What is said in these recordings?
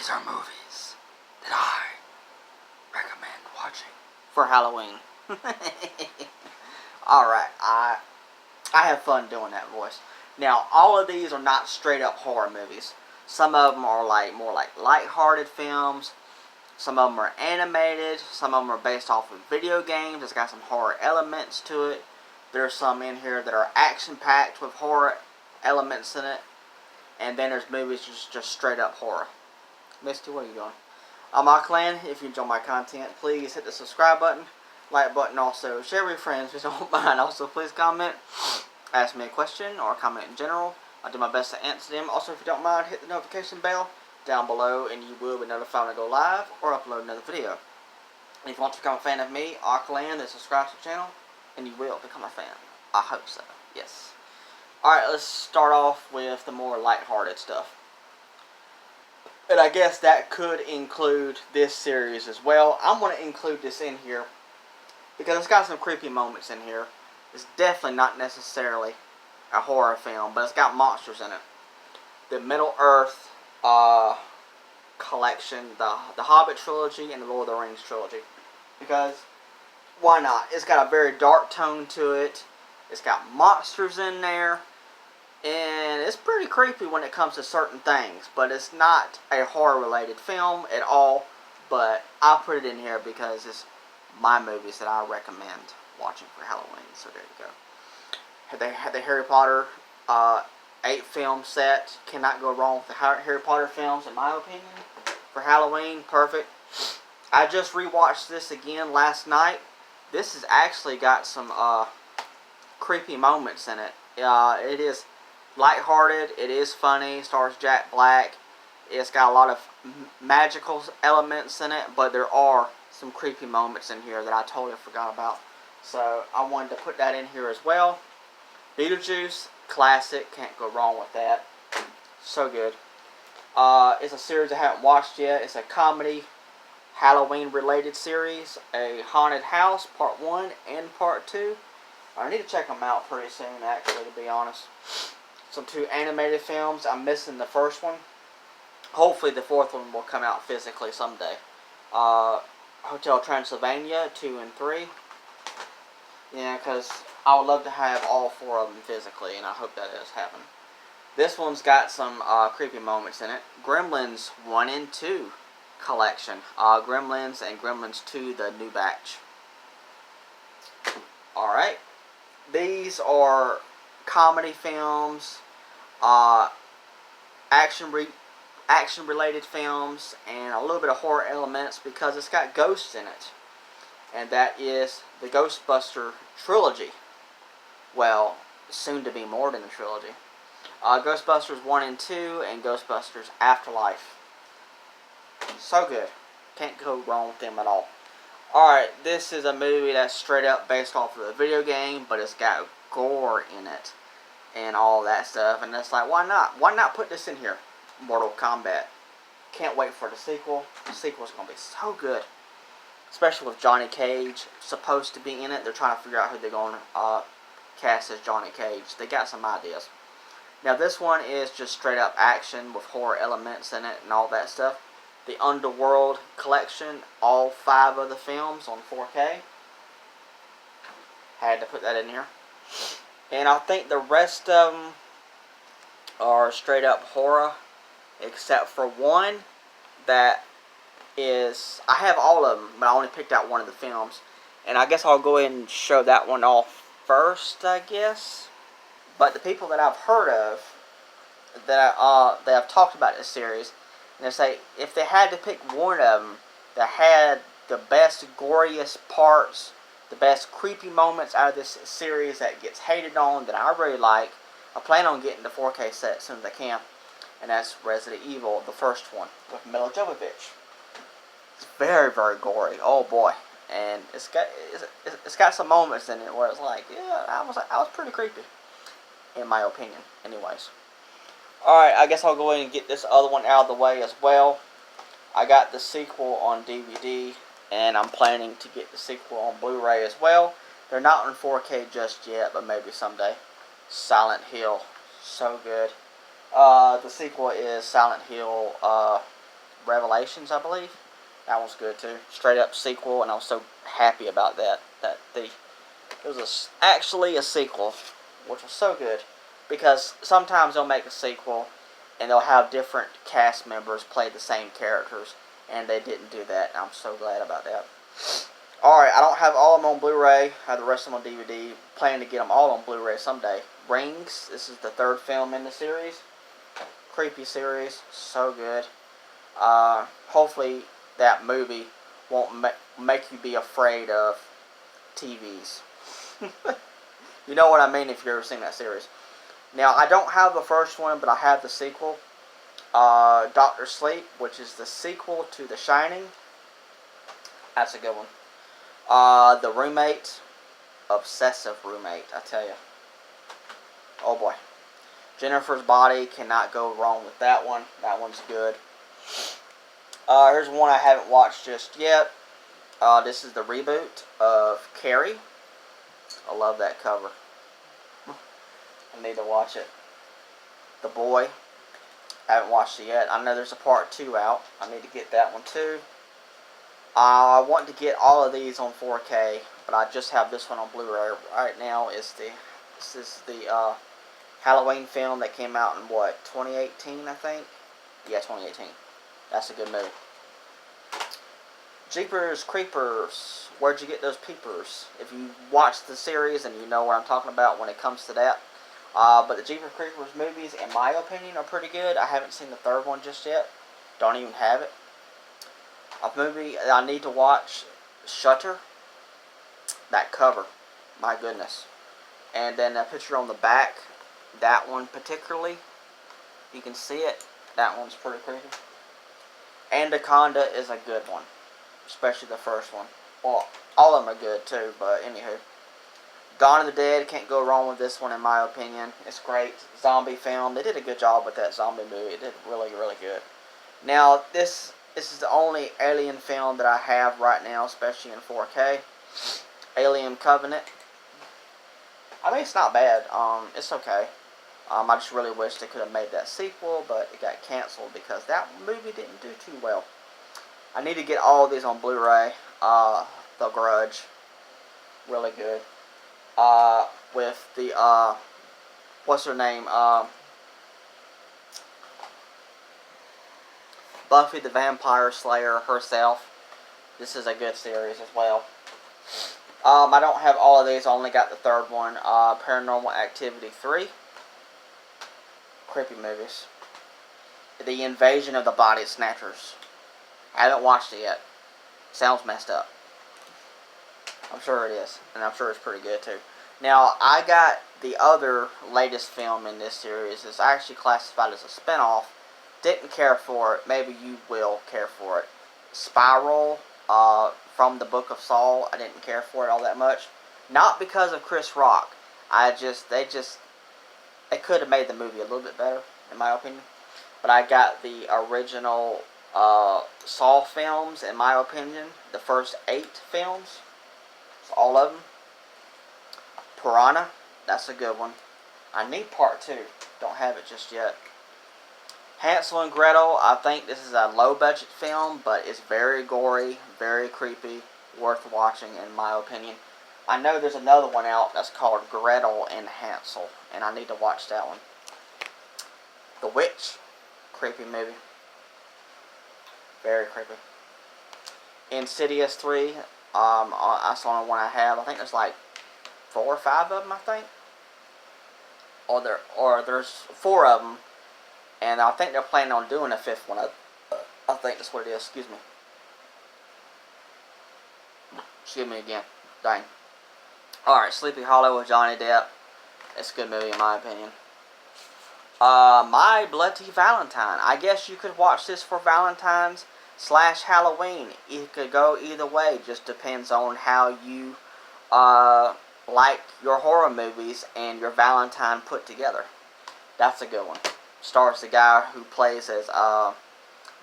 these are movies that I recommend watching for Halloween. Alright, I have fun doing that voice. Now, all of these are not straight up horror movies. Some of them are more like lighthearted films. Some of them are animated. Some of them are based off of video games. It's got some horror elements to it. There's some in here that are action-packed with horror elements in it. And then there's movies just straight up horror. Misty, where are you going? I'm Auckland. If you enjoy my content, please hit the subscribe button, like button, also share with your friends if you don't mind. Also, please comment, ask me a question, or comment in general. I'll do my best to answer them. Also, if you don't mind, hit the notification bell down below, and you will be notified when I go live or upload another video. And if you want to become a fan of me, Auckland, then subscribe to the channel, and you will become a fan. I hope so. Yes. Alright, let's start off with the more lighthearted stuff. And I guess that could include this series as well. I'm going to include this in here because it's got some creepy moments in here. It's definitely not necessarily a horror film, but it's got monsters in it. The Middle-earth collection, the Hobbit trilogy, and the Lord of the Rings trilogy. Because, why not? It's got a very dark tone to it. It's got monsters in there. And it's pretty creepy when it comes to certain things. But it's not a horror-related film at all. But I put it in here because it's my movies that I recommend watching for Halloween. So there you go. They had the Harry Potter 8-film set. Cannot go wrong with the Harry Potter films, in my opinion. For Halloween, perfect. I just rewatched this again last night. This has actually got some creepy moments in it. It is lighthearted. It is funny. Stars Jack Black. It's got a lot of magical elements in it, but there are some creepy moments in here that I totally forgot about. So I wanted to put that in here as well. Beetlejuice Classic. Can't go wrong with that. So good. It's a series I haven't watched yet. It's a comedy, Halloween-related series. A haunted house, part 1 and part 2. I need to check them out pretty soon, actually, to be honest. Some 2 animated films. I'm missing the first one. Hopefully the 4th one will come out physically someday. Hotel Transylvania 2 and 3. Yeah, because I would love to have all 4 of them physically, and I hope that does happen. This one's got some creepy moments in it. Gremlins 1 and 2 collection. Gremlins and Gremlins 2, the new batch. Alright. These are comedy films, action-related films, and a little bit of horror elements because it's got ghosts in it. And that is the Ghostbuster trilogy. Well, soon to be more than a trilogy. Ghostbusters 1 and 2 and Ghostbusters Afterlife. So good. Can't go wrong with them at all. Alright, this is a movie that's straight up based off of a video game, but it's got gore in it and all that stuff. And it's like, why not? Why not put this in here? Mortal Kombat. Can't wait for the sequel. The sequel's going to be so good. Especially with Johnny Cage supposed to be in it. They're trying to figure out who they're going to cast as Johnny Cage. They got some ideas. Now this one is just straight up action with horror elements in it and all that stuff. The Underworld Collection, all 5 of the films on 4K. Had to put that in here. And I think the rest of them are straight up horror, except for one that is, I have all of them, but I only picked out one of the films. And I guess I'll go ahead and show that one off first, I guess. But the people that I've heard of, that have talked about this series, and they say if they had to pick one of them that had the best, goriest parts, the best creepy moments out of this series that gets hated on, that I really like, I plan on getting the 4K set as soon as I can. And that's Resident Evil, the first one, with Milla Jovovich. It's very, very gory. Oh boy. And it's got some moments in it where it's like, yeah, I was pretty creepy, in my opinion. Anyways. Alright, I guess I'll go ahead and get this other one out of the way as well. I got the sequel on DVD, and I'm planning to get the sequel on Blu-ray as well. They're not on 4K just yet, but maybe someday. Silent Hill. So good. The sequel is Silent Hill Revelations, I believe. That one's good too. Straight up sequel, and I was so happy about that. It was actually a sequel, which was so good, because sometimes they'll make a sequel, and they'll have different cast members play the same characters, and they didn't do that. And I'm so glad about that. Alright, I don't have all of them on Blu-ray. I have the rest of them on DVD. Plan to get them all on Blu-ray someday. Rings. This is the third film in the series. Creepy series. So good. Hopefully that movie won't make you be afraid of TVs. You know what I mean if you've ever seen that series. Now, I don't have the first one, but I have the sequel. Doctor Sleep, which is the sequel to The Shining. That's a good one. The Roommate. Obsessive Roommate, I tell you. Oh boy. Jennifer's Body, cannot go wrong with that one. That one's good. Here's one I haven't watched just yet. This is the reboot of Carrie. I love that cover. I need to watch it. The Boy. I haven't watched it yet. I know there's a part 2 out. I need to get that one too. I want to get all of these on 4K, but I just have this one on Blu-ray right now. This is the Halloween film that came out in what, 2018, I think? Yeah, 2018. That's a good movie. Jeepers Creepers. Where'd you get those peepers? If you watch the series and you know what I'm talking about when it comes to that. But the Jeepers Creepers movies, in my opinion, are pretty good. I haven't seen the third one just yet. Don't even have it. A movie I need to watch, Shutter. That cover. My goodness. And then a picture on the back. That one particularly. You can see it. That one's pretty creepy. Anaconda is a good one. Especially the first one. Well, all of them are good too, but anywho. Dawn of the Dead, can't go wrong with this one in my opinion. It's great. Zombie film. They did a good job with that zombie movie. It did really, really good. Now, this is the only Alien film that I have right now, especially in 4K. Alien Covenant. I mean, it's not bad. It's okay. I just really wish they could have made that sequel, but it got canceled because that movie didn't do too well. I need to get all of these on Blu-ray. The Grudge. Really good. With the, what's her name? Buffy the Vampire Slayer herself. This is a good series as well. I don't have all of these. I only got the third one. Paranormal Activity 3. Creepy movies. The Invasion of the Body Snatchers. I haven't watched it yet. Sounds messed up. I'm sure it is. And I'm sure it's pretty good too. Now, I got the other latest film in this series. It's actually classified as a spinoff. Didn't care for it. Maybe you will care for it. Spiral, from the Book of Saul. I didn't care for it all that much. Not because of Chris Rock. They could have made the movie a little bit better, in my opinion. But I got the original Saw films, in my opinion. The first 8 films. It's all of them. Piranha. That's a good one. I need part 2. Don't have it just yet. Hansel and Gretel. I think this is a low-budget film, but it's very gory, very creepy, worth watching, in my opinion. I know there's another one out that's called Gretel and Hansel, and I need to watch that one. The Witch. Creepy movie. Very creepy. Insidious 3. That's the only one I have. I think there's like 4 or 5 of them, I think. Or there's 4 of them. And I think they're planning on doing a 5th one. I think that's what it is. Excuse me. Excuse me again. Dang. Alright, Sleepy Hollow with Johnny Depp. It's a good movie in my opinion. My Bloody Valentine. I guess you could watch this for Valentine's / Halloween. It could go either way. Just depends on how you like your horror movies and your Valentine put together. That's a good one. Stars the guy who plays as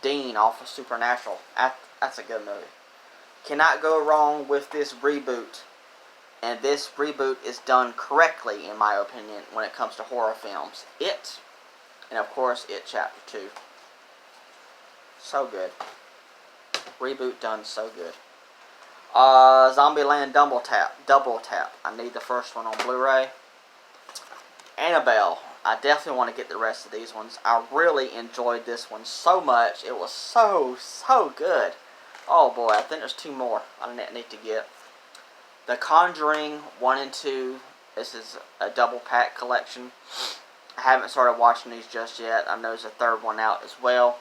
Dean off of Supernatural. That's a good movie. Cannot go wrong with this reboot. And this reboot is done correctly, in my opinion, when it comes to horror films. It, and of course, It Chapter 2. So good. Reboot done so good. Zombieland Double Tap. I need the first one on Blu-ray. Annabelle. I definitely want to get the rest of these ones. I really enjoyed this one so much. It was so good. Oh boy, I think there's 2 more I need to get. The Conjuring 1 and 2. This is a double pack collection. I haven't started watching these just yet. I know there's a 3rd one out as well.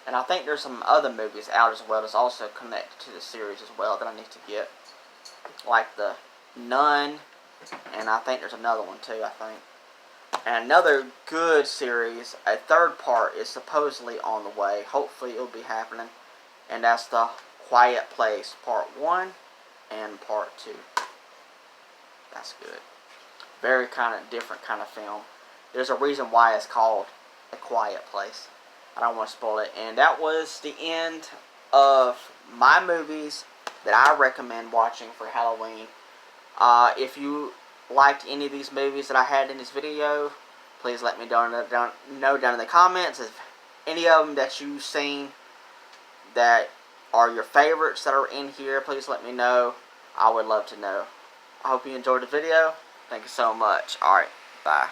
And I think there's some other movies out as well that's also connected to the series as well that I need to get. Like The Nun. And I think there's another one too, I think. And another good series, a 3rd part is supposedly on the way. Hopefully it'll be happening. And that's The Quiet Place Part 1 and Part 2. That's good. Very kind of different kind of film. There's a reason why it's called A Quiet Place. I don't want to spoil it. And that was the end of my movies that I recommend watching for Halloween. If you liked any of these movies that I had in this video, please let me know down in the comments. If any of them that you've seen that are your favorites that are in here, please let me know. I would love to know. I hope you enjoyed the video. Thank you so much. Alright, bye.